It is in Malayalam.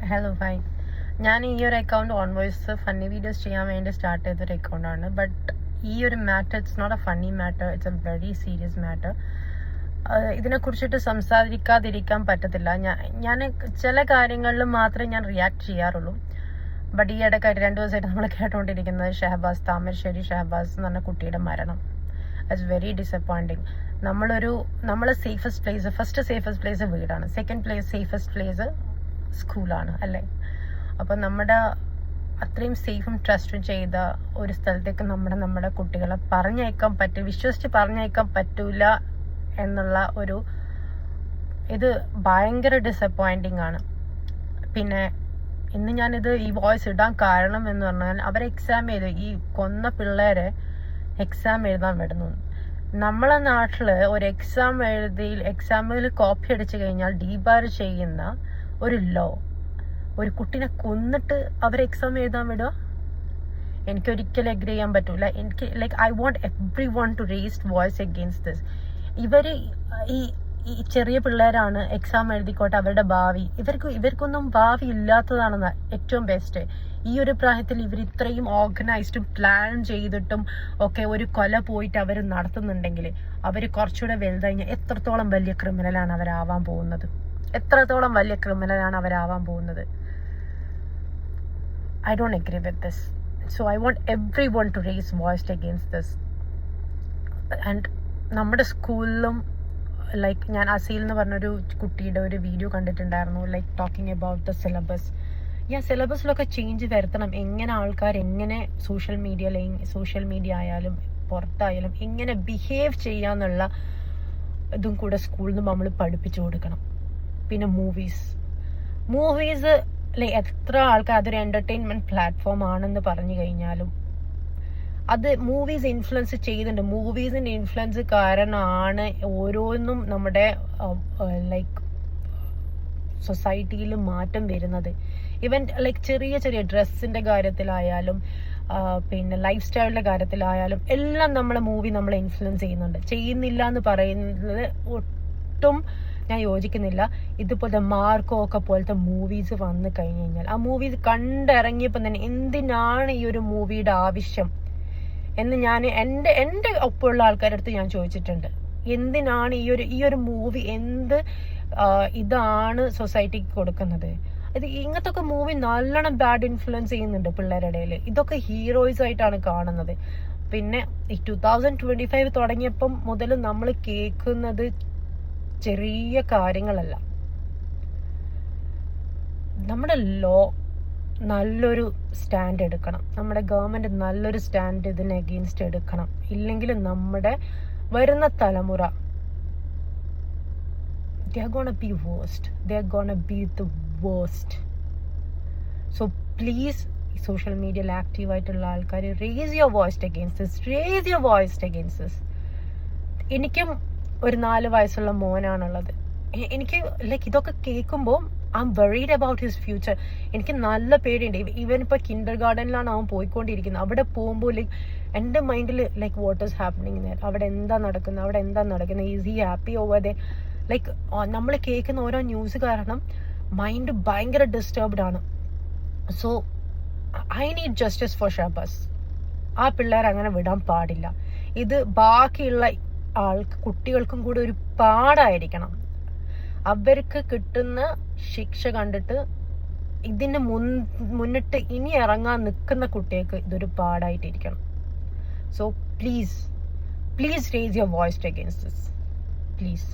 Hello hi. ഞാൻ ഈ ഒരു account on voice funny videos ചെയ്യാൻ വേണ്ടി സ്റ്റാർട്ട് ചെയ്തൊരു അക്കൗണ്ടാണ്. ബട്ട് ഈ ഒരു matter it's not a funny matter, it's a very serious matter. ഇതിനെക്കുറിച്ചിട്ട് സംസാരിക്കാതിരിക്കാൻ പറ്റത്തില്ല. ഞാൻ ചില കാര്യങ്ങളിൽ മാത്രമേ ഞാൻ റിയാക്ട് ചെയ്യാറുള്ളൂ. ബട്ട് ഈ ഇടയ്ക്കായിട്ട് 2 ദിവസമായിട്ട് നമ്മൾ കേട്ടുകൊണ്ടിരിക്കുന്നത് ഷഹബാസ്, താമരശ്ശേരി ഷഹബാസ് എന്ന് പറഞ്ഞ കുട്ടിയുടെ മരണം. It's very disappointing. നമ്മളെ ഫസ്റ്റ് സേഫസ്റ്റ് പ്ലേസ് വീടാണ്, സെക്കൻഡ് സേഫസ്റ്റ് പ്ലേസ് സ്കൂളാണ് അല്ലേ. അപ്പം നമ്മുടെ അത്രയും സേഫും ട്രസ്റ്റും ചെയ്ത ഒരു സ്ഥലത്തേക്ക് നമ്മുടെ കുട്ടികളെ വിശ്വസിച്ച് പറഞ്ഞയക്കാൻ പറ്റൂല എന്നുള്ള ഇത് ഭയങ്കര ഡിസപ്പോയിൻറ്റിങ് ആണ്. പിന്നെ ഇന്ന് ഞാനിത് ഈ വോയിസ് ഇടാൻ കാരണം എന്ന് പറഞ്ഞാൽ അവർ ഈ കൊന്ന പിള്ളേരെ എക്സാം എഴുതാൻ വിടുന്നു. നമ്മളെ നാട്ടിൽ ഒരു എക്സാമിൽ കോപ്പി അടിച്ചു കഴിഞ്ഞാൽ ഡീബാർ ചെയ്യുന്ന ഒരു ലോ, ഒരു കുട്ടീനെ കൊന്നിട്ട് അവർ എക്സാം എഴുതാൻ വിടുക, എനിക്കൊരിക്കലും അഗ്രി ചെയ്യാൻ പറ്റൂല. I want everyone to raise voice against this. ഈ ചെറിയ പിള്ളേരാണ്, എക്സാം എഴുതിക്കോട്ടെ, അവരുടെ ഭാവി. ഇവർക്കൊന്നും ഭാവി ഇല്ലാത്തതാണ് ഏറ്റവും ബെസ്റ്റ്. ഈ ഒരു പ്രായത്തിൽ ഇവർ ഇത്രയും ഓർഗനൈസ്ഡും പ്ലാൻ ചെയ്തിട്ടും ഒക്കെ ഒരു കൊല പോയിട്ട് അവർ നടത്തുന്നുണ്ടെങ്കിൽ അവർ കുറച്ചുകൂടെ വലുതായി എത്രത്തോളം വലിയ ക്രിമിനലാണ് അവരാവാൻ പോകുന്നത്. I don't agree with this. So I want everyone to raise voice against this. And നമ്മുടെ സ്കൂളിലും ഞാൻ അസീൽ എന്ന് പറഞ്ഞൊരു കുട്ടിയുടെ ഒരു വീഡിയോ കണ്ടിട്ടുണ്ടായിരുന്നു, ടോക്കിംഗ് അബൌട്ട് ദ സിലബസ്. സിലബസിലൊക്കെ ചേഞ്ച് വരുത്തണം. എങ്ങനെ സോഷ്യൽ മീഡിയ ആയാലും പുറത്തായാലും എങ്ങനെ ബിഹേവ് ചെയ്യാന്നുള്ള ഇതും കൂടെ സ്കൂളിൽ നിന്ന് നമ്മൾ പഠിപ്പിച്ചു കൊടുക്കണം. പിന്നെ മൂവീസ് എത്ര ആൾക്കാർ അതൊരു എന്റർടൈൻമെന്റ് പ്ലാറ്റ്ഫോം ആണെന്ന് പറഞ്ഞു കഴിഞ്ഞാലും അത് മൂവീസ് ഇൻഫ്ലുവൻസ് ചെയ്യുന്നുണ്ട്. മൂവീസിന്റെ ഇൻഫ്ലുവൻസ് കാരണമാണ് ഓരോന്നും നമ്മുടെ സൊസൈറ്റിയിൽ മാറ്റം വരുന്നത്. ഈവൻ ചെറിയ ഡ്രസ്സിന്റെ കാര്യത്തിലായാലും പിന്നെ ലൈഫ് സ്റ്റൈലിന്റെ കാര്യത്തിലായാലും എല്ലാം മൂവി നമ്മളെ ഇൻഫ്ലുവൻസ് ചെയ്യുന്നില്ല എന്ന് പറയുന്നത് ഒട്ടും ഞാൻ യോജിക്കുന്നില്ല. ഇതുപോലത്തെ മാർക്കോ ഒക്കെ പോലത്തെ മൂവീസ് വന്നു കഴിഞ്ഞു കഴിഞ്ഞാൽ ആ മൂവീസ് കണ്ടിറങ്ങിയപ്പോൾ തന്നെ എന്തിനാണ് ഈ ഒരു മൂവിയുടെ ആവശ്യം എന്ന് ഞാൻ എൻ്റെ ഒപ്പമുള്ള ആൾക്കാരുടെ അടുത്ത് ഞാൻ ചോദിച്ചിട്ടുണ്ട്. എന്തിനാണ് ഈ ഒരു മൂവി ഇതാണ് സൊസൈറ്റിക്ക് കൊടുക്കുന്നത്? ഇങ്ങനത്തെ ഒക്കെ മൂവി നല്ലോണം ബാഡ് ഇൻഫ്ലുവൻസ് ചെയ്യുന്നുണ്ട് പിള്ളേരുടെ ഇടയിൽ. ഇതൊക്കെ ഹീറോയിസ് ആയിട്ടാണ് കാണുന്നത്. പിന്നെ ഈ 2025 തുടങ്ങിയപ്പം മുതൽ നമ്മൾ കേൾക്കുന്നത് ചെറിയ കാര്യങ്ങളല്ല. നമ്മുടെ ലോ നല്ലൊരു സ്റ്റാൻഡ് എടുക്കണം, നമ്മുടെ ഗവൺമെന്റ് നല്ലൊരു സ്റ്റാൻഡ് ഇതിന് അഗെയിൻസ്റ്റ് എടുക്കണം. ഇല്ലെങ്കിൽ നമ്മുടെ വരുന്ന തലമുറ they are gonna be the worst. So please, social media active ആയിട്ടുള്ള ആൾക്കാർ raise your voice against this. എനിക്കും ഒരു 4 വയസ്സുള്ള മോനാണുള്ളത്. എനിക്ക് ഇതൊക്കെ കേൾക്കുമ്പോൾ I M worried about his future. എനിക്ക് നല്ല പേടിയുണ്ട്. ഈവൻ ഇപ്പൊ കിൻഡർ ഗാർഡനിലാണ് അവൻ പോയിക്കൊണ്ടിരിക്കുന്നത്. അവിടെ പോകുമ്പോൾ എൻ്റെ മൈൻഡിൽ വാട്ട് ഈസ് ഹാപ്പനിങ്, അവിടെ എന്താ നടക്കുന്നത്, is he happy over there? നമ്മൾ കേൾക്കുന്ന ഓരോ ന്യൂസ് കാരണം മൈൻഡ് ഭയങ്കര ഡിസ്റ്റർബ്ഡ് ആണ്. So I need justice for Shahabas. ആ പിള്ളേർ അങ്ങനെ വിടാൻ പാടില്ല. ഇത് ബാക്കിയുള്ള കുട്ടികൾക്കും കൂടി ഒരു പാടായിരിക്കണം. അവർക്ക് കിട്ടുന്ന ശിക്ഷ കണ്ടിട്ട് ഇതിന് മുന്നിട്ട് ഇനി ഇറങ്ങാൻ നിൽക്കുന്ന കുട്ടികൾക്ക് ഇതൊരു പാടായിട്ടിരിക്കണം. So please raise your voice against this, please.